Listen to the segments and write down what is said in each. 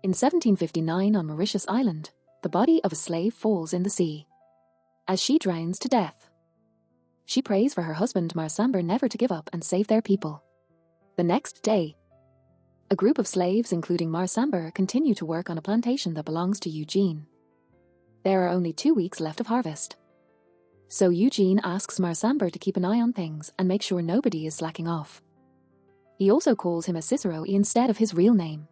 In 1759 on Mauritius Island, the body of a slave falls in the sea. As she drowns to death, she prays for her husband Marsamber never to give up and save their people. The next day, a group of slaves including Marsamber continue to work on a plantation that belongs to Eugene. There are only 2 weeks left of harvest. So Eugene asks Marsamber to keep an eye on things and make sure nobody is slacking off. He also calls him a Cicero instead of his real name.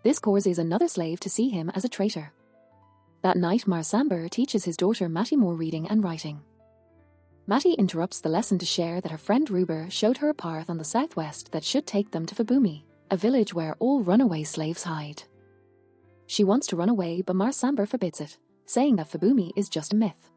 This causes another slave to see him as a traitor. That night Marsamber teaches his daughter Mattie more reading and writing. Mattie interrupts the lesson to share that her friend Ruber showed her a path on the southwest that should take them to Fabumi, a village where all runaway slaves hide. She wants to run away but Marsamber forbids it, saying that Fabumi is just a myth.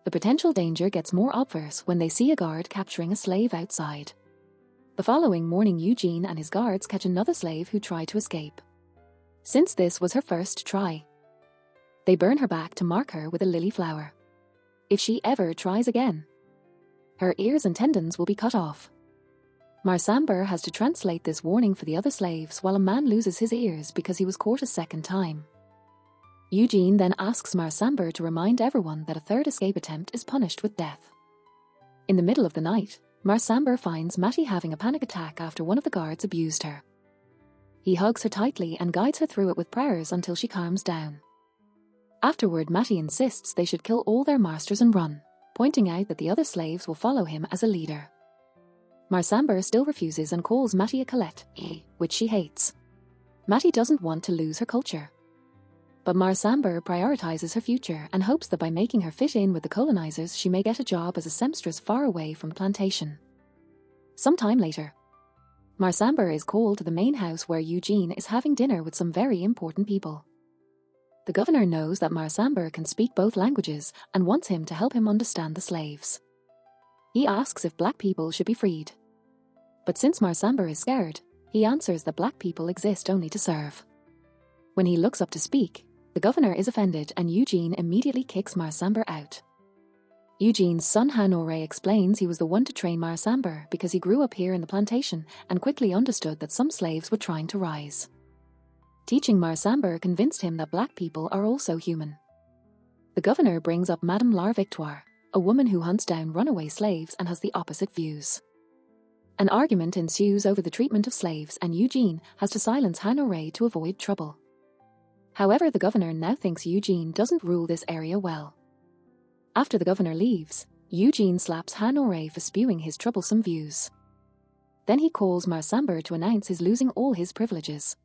The potential danger gets more obvious when they see a guard capturing a slave outside. The following morning Eugene and his guards catch another slave who tried to escape. Since this was her first try, they burn her back to mark her with a lily flower. If she ever tries again, her ears and tendons will be cut off. Marsamber has to translate this warning for the other slaves while a man loses his ears because he was caught a second time. Eugene then asks Marsamber to remind everyone that a third escape attempt is punished with death. In the middle of the night, Marsamber finds Mattie having a panic attack after one of the guards abused her. He hugs her tightly and guides her through it with prayers until she calms down. Afterward, Mattie insists they should kill all their masters and run, pointing out that the other slaves will follow him as a leader. Marsamber still refuses and calls Mattie a Colette, which she hates. Mattie doesn't want to lose her culture. But Marsamber prioritizes her future and hopes that by making her fit in with the colonizers she may get a job as a seamstress far away from the plantation. Some time later, Marsamber is called to the main house where Eugene is having dinner with some very important people. The governor knows that Marsamber can speak both languages and wants him to help him understand the slaves. He asks if black people should be freed. But since Marsamber is scared, he answers that black people exist only to serve. When he looks up to speak, the governor is offended and Eugene immediately kicks Marsamber out. Eugene's son Hanore explains he was the one to train Marsamber because he grew up here in the plantation and quickly understood that some slaves were trying to rise. Teaching Marsamber convinced him that black people are also human. The governor brings up Madame La Victoire, a woman who hunts down runaway slaves and has the opposite views. An argument ensues over the treatment of slaves and Eugene has to silence Hanore to avoid trouble. However, the governor now thinks Eugene doesn't rule this area well. After the governor leaves, Eugene slaps Hanore for spewing his troublesome views. Then he calls Marsamber to announce he's losing all his privileges.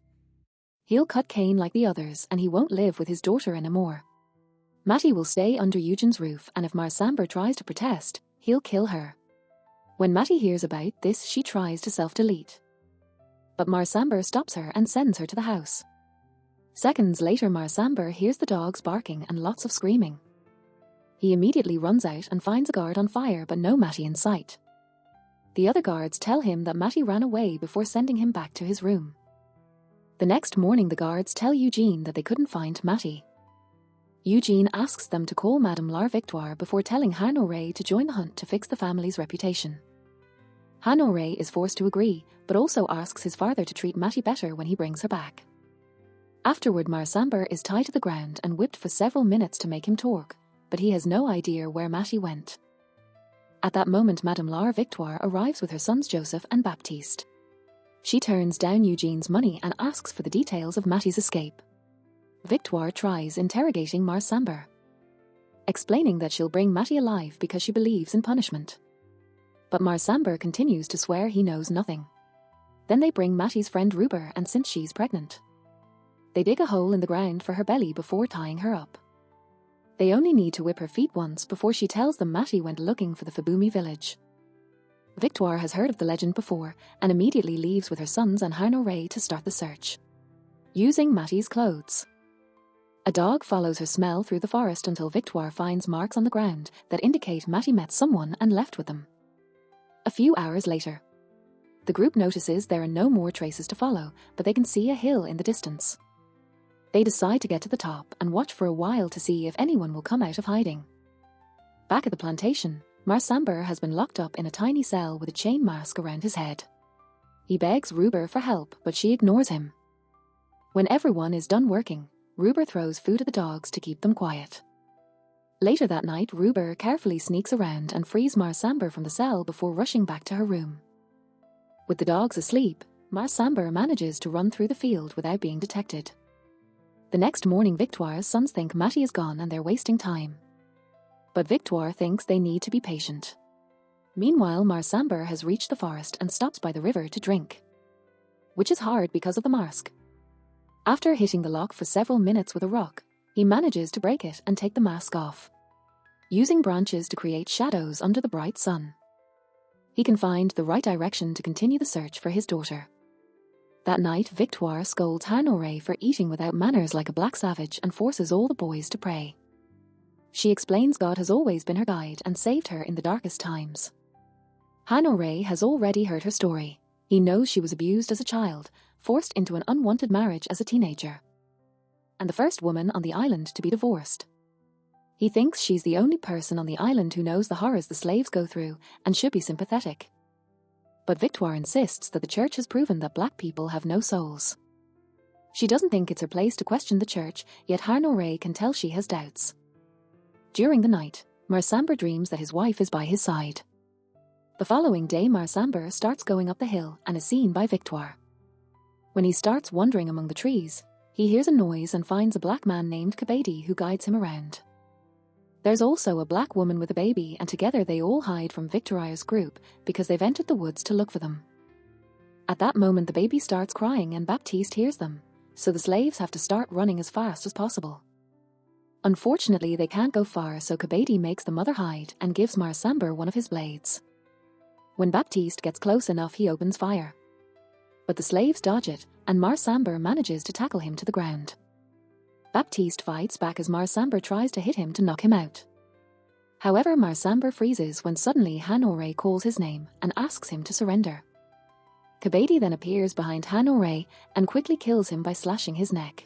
He'll cut cane like the others and he won't live with his daughter anymore. Mattie will stay under Eugene's roof and if Marsamber tries to protest, he'll kill her. When Mattie hears about this, she tries to self-delete. But Marsamber stops her and sends her to the house. Seconds later, Marsamber hears the dogs barking and lots of screaming. He immediately runs out and finds a guard on fire but no Mattie in sight. The other guards tell him that Mattie ran away before sending him back to his room. The next morning the guards tell Eugene that they couldn't find Mattie. Eugene asks them to call Madame La Victoire before telling Hanore to join the hunt to fix the family's reputation. Hanore is forced to agree, but also asks his father to treat Mattie better when he brings her back. Afterward, Marsamber is tied to the ground and whipped for several minutes to make him talk, but he has no idea where Mattie went. At that moment, Madame La Victoire arrives with her sons Joseph and Baptiste. She turns down Eugene's money and asks for the details of Mattie's escape. Victoire tries interrogating Marsamber, explaining that she'll bring Mattie alive because she believes in punishment. But Marsamber continues to swear he knows nothing. Then they bring Mattie's friend Ruber, and since she's pregnant, they dig a hole in the ground for her belly before tying her up. They only need to whip her feet once before she tells them Mattie went looking for the Fabumi village. Victoire has heard of the legend before and immediately leaves with her sons and Hanore to start the search, using Mattie's clothes. A dog follows her smell through the forest until Victoire finds marks on the ground that indicate Mattie met someone and left with them. A few hours later, the group notices there are no more traces to follow, but they can see a hill in the distance. They decide to get to the top and watch for a while to see if anyone will come out of hiding. Back at the plantation, Marsamber has been locked up in a tiny cell with a chain mask around his head. He begs Ruber for help, but she ignores him. When everyone is done working, Ruber throws food at the dogs to keep them quiet. Later that night, Ruber carefully sneaks around and frees Marsamber from the cell before rushing back to her room. With the dogs asleep, Marsamber manages to run through the field without being detected. The next morning, Victoire's sons think Mattie is gone and they're wasting time. But Victoire thinks they need to be patient. Meanwhile, Marsamber has reached the forest and stops by the river to drink, which is hard because of the mask. After hitting the lock for several minutes with a rock, he manages to break it and take the mask off, using branches to create shadows under the bright sun. He can find the right direction to continue the search for his daughter. That night, Victoire scolds Harnore for eating without manners like a black savage and forces all the boys to pray. She explains God has always been her guide and saved her in the darkest times. Harnore has already heard her story. He knows she was abused as a child, forced into an unwanted marriage as a teenager, and the first woman on the island to be divorced. He thinks she's the only person on the island who knows the horrors the slaves go through and should be sympathetic. But Victoire insists that the church has proven that black people have no souls. She doesn't think it's her place to question the church, yet Harnore can tell she has doubts. During the night, Marsamber dreams that his wife is by his side. The following day, Marsamber starts going up the hill and is seen by Victoire. When he starts wandering among the trees, he hears a noise and finds a black man named Kabedi who guides him around. There's also a black woman with a baby, and together they all hide from Victoria's group because they've entered the woods to look for them. At that moment, the baby starts crying and Baptiste hears them, so the slaves have to start running as fast as possible. Unfortunately, they can't go far, so Kabedi makes the mother hide and gives Marsamber one of his blades. When Baptiste gets close enough, he opens fire. But the slaves dodge it, and Marsamber manages to tackle him to the ground. Baptiste fights back as Marsamber tries to hit him to knock him out. However, Marsamber freezes when suddenly Harnore calls his name and asks him to surrender. Kabedi then appears behind Harnore and quickly kills him by slashing his neck.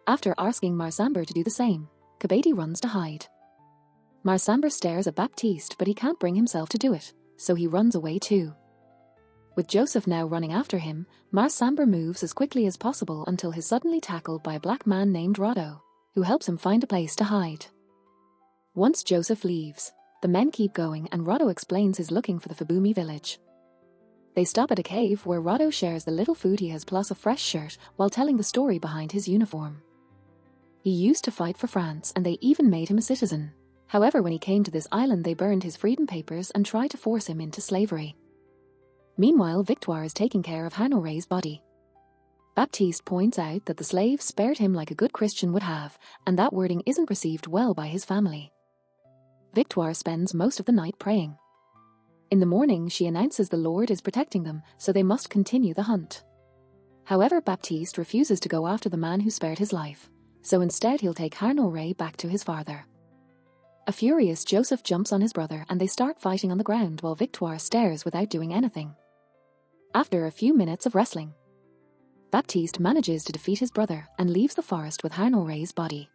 After asking Marsamber to do the same, Kabedi runs to hide. Marsamber stares at Baptiste, but he can't bring himself to do it, so he runs away too. With Joseph now running after him, Marsamber moves as quickly as possible until he's suddenly tackled by a black man named Roddo, who helps him find a place to hide. Once Joseph leaves, the men keep going and Roddo explains he's looking for the Fabumi village. They stop at a cave where Roddo shares the little food he has plus a fresh shirt while telling the story behind his uniform. He used to fight for France and they even made him a citizen. However, when he came to this island, they burned his freedom papers and tried to force him into slavery. Meanwhile, Victoire is taking care of Harnore's body. Baptiste points out that the slaves spared him like a good Christian would have, and that wording isn't received well by his family. Victoire spends most of the night praying. In the morning, she announces the Lord is protecting them, so they must continue the hunt. However, Baptiste refuses to go after the man who spared his life, so instead he'll take Harnore back to his father. A furious Joseph jumps on his brother and they start fighting on the ground while Victoire stares without doing anything. After a few minutes of wrestling, Baptiste manages to defeat his brother and leaves the forest with Harnore's body.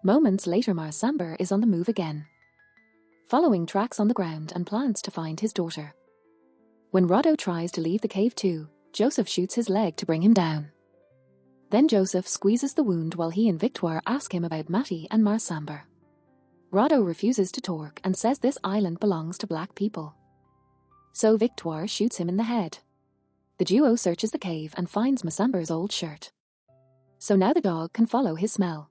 Moments later, Marsamber is on the move again, following tracks on the ground and plans to find his daughter. When Roddo tries to leave the cave too, Joseph shoots his leg to bring him down. Then Joseph squeezes the wound while he and Victoire ask him about Mattie and Marsamber. Roddo refuses to talk and says this island belongs to black people. So Victoire shoots him in the head. The duo searches the cave and finds Marsamber's old shirt. So now the dog can follow his smell.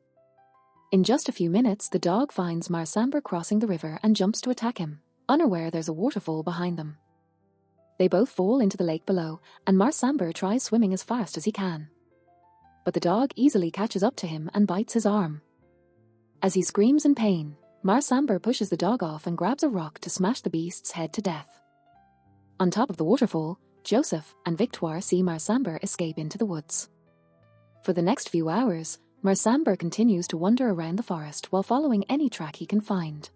In just a few minutes, the dog finds Marsamber crossing the river and jumps to attack him, unaware there's a waterfall behind them. They both fall into the lake below, and Marsamber tries swimming as fast as he can. But the dog easily catches up to him and bites his arm. As he screams in pain, Marsamber pushes the dog off and grabs a rock to smash the beast's head to death. On top of the waterfall, Joseph and Victoire see Marsamber escape into the woods. For the next few hours, Marsamber continues to wander around the forest while following any track he can find.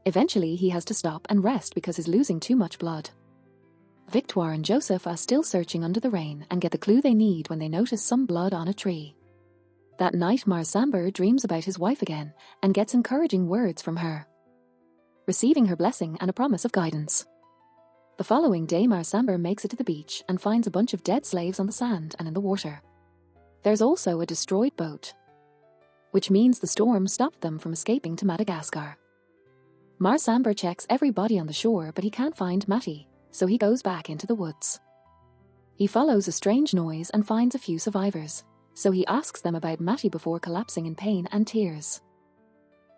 Eventually, he has to stop and rest because he's losing too much blood. Victoire and Joseph are still searching under the rain and get the clue they need when they notice some blood on a tree. That night, Marsamber dreams about his wife again and gets encouraging words from her, receiving her blessing and a promise of guidance. The following day, Marsamber makes it to the beach and finds a bunch of dead slaves on the sand and in the water. There's also a destroyed boat, which means the storm stopped them from escaping to Madagascar. Marsamber checks everybody on the shore, but he can't find Matty, so he goes back into the woods. He follows a strange noise and finds a few survivors, so he asks them about Matty before collapsing in pain and tears.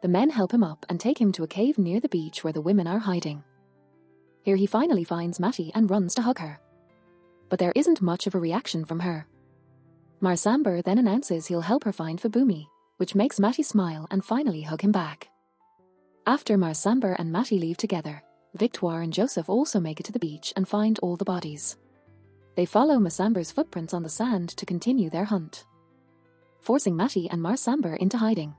The men help him up and take him to a cave near the beach where the women are hiding. Here he finally finds Matty and runs to hug her. But there isn't much of a reaction from her. Marsamber then announces he'll help her find Fabumi, which makes Matty smile and finally hug him back. After Marsamber and Matty leave together, Victoire and Joseph also make it to the beach and find all the bodies. They follow Marsamber's footprints on the sand to continue their hunt, forcing Matty and Marsamber into hiding.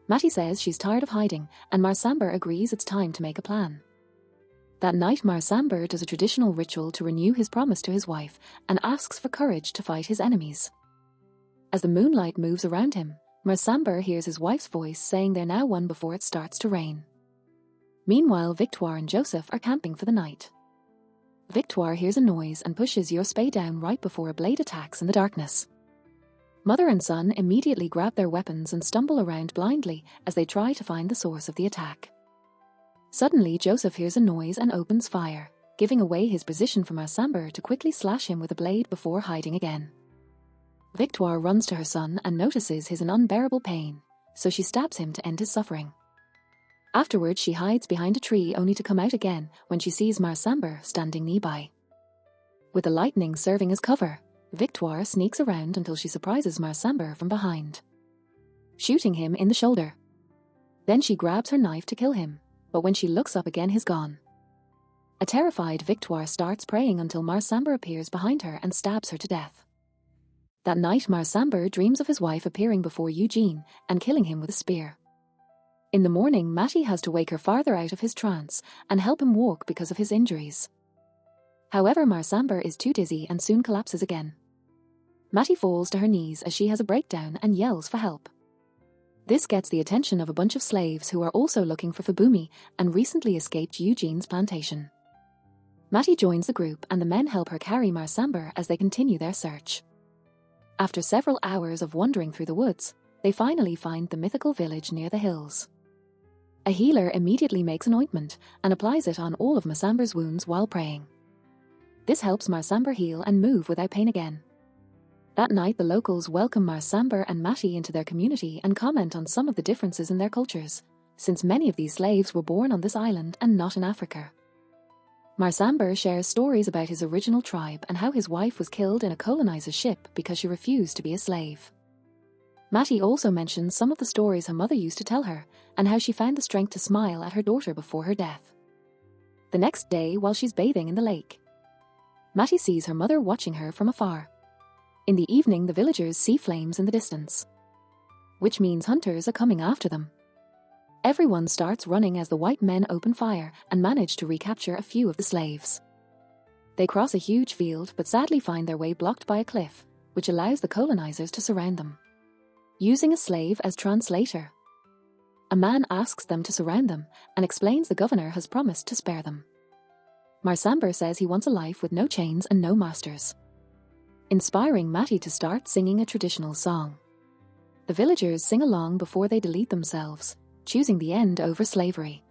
Matty says she's tired of hiding, and Marsamber agrees it's time to make a plan. That night, Marsamber does a traditional ritual to renew his promise to his wife and asks for courage to fight his enemies. As the moonlight moves around him, Marsamber hears his wife's voice saying they're now one before it starts to rain. Meanwhile, Victoire and Joseph are camping for the night. Victoire hears a noise and pushes Jospe down right before a blade attacks in the darkness. Mother and son immediately grab their weapons and stumble around blindly as they try to find the source of the attack. Suddenly, Joseph hears a noise and opens fire, giving away his position for Marsamber to quickly slash him with a blade before hiding again. Victoire runs to her son and notices his unbearable pain, so she stabs him to end his suffering. Afterwards, she hides behind a tree only to come out again when she sees Marsamber standing nearby. With the lightning serving as cover, Victoire sneaks around until she surprises Marsamber from behind, shooting him in the shoulder. Then she grabs her knife to kill him, but when she looks up again, he's gone. A terrified Victoire starts praying until Marsamber appears behind her and stabs her to death. That night, Marsamber dreams of his wife appearing before Eugene and killing him with a spear. In the morning, Matty has to wake her farther out of his trance and help him walk because of his injuries. However, Marsamber is too dizzy and soon collapses again. Matty falls to her knees as she has a breakdown and yells for help. This gets the attention of a bunch of slaves who are also looking for Fabumi and recently escaped Eugene's plantation. Matty joins the group and the men help her carry Marsamber as they continue their search. After several hours of wandering through the woods, they finally find the mythical village near the hills. A healer immediately makes an ointment and applies it on all of Marsamber's wounds while praying. This helps Marsamber heal and move without pain again. That night, the locals welcome Marsamber and Matty into their community and comment on some of the differences in their cultures, since many of these slaves were born on this island and not in Africa. Marsamber shares stories about his original tribe and how his wife was killed in a colonizer's ship because she refused to be a slave. Matty also mentions some of the stories her mother used to tell her and how she found the strength to smile at her daughter before her death. The next day, while she's bathing in the lake, Matty sees her mother watching her from afar. In the evening, the villagers see flames in the distance, which means hunters are coming after them. Everyone starts running as the white men open fire and manage to recapture a few of the slaves. They cross a huge field but sadly find their way blocked by a cliff, which allows the colonizers to surround them. Using a slave as translator, a man asks them to surround them and explains the governor has promised to spare them. Marsamber says he wants a life with no chains and no masters, inspiring Matty to start singing a traditional song. The villagers sing along before they delete themselves, choosing the end over slavery.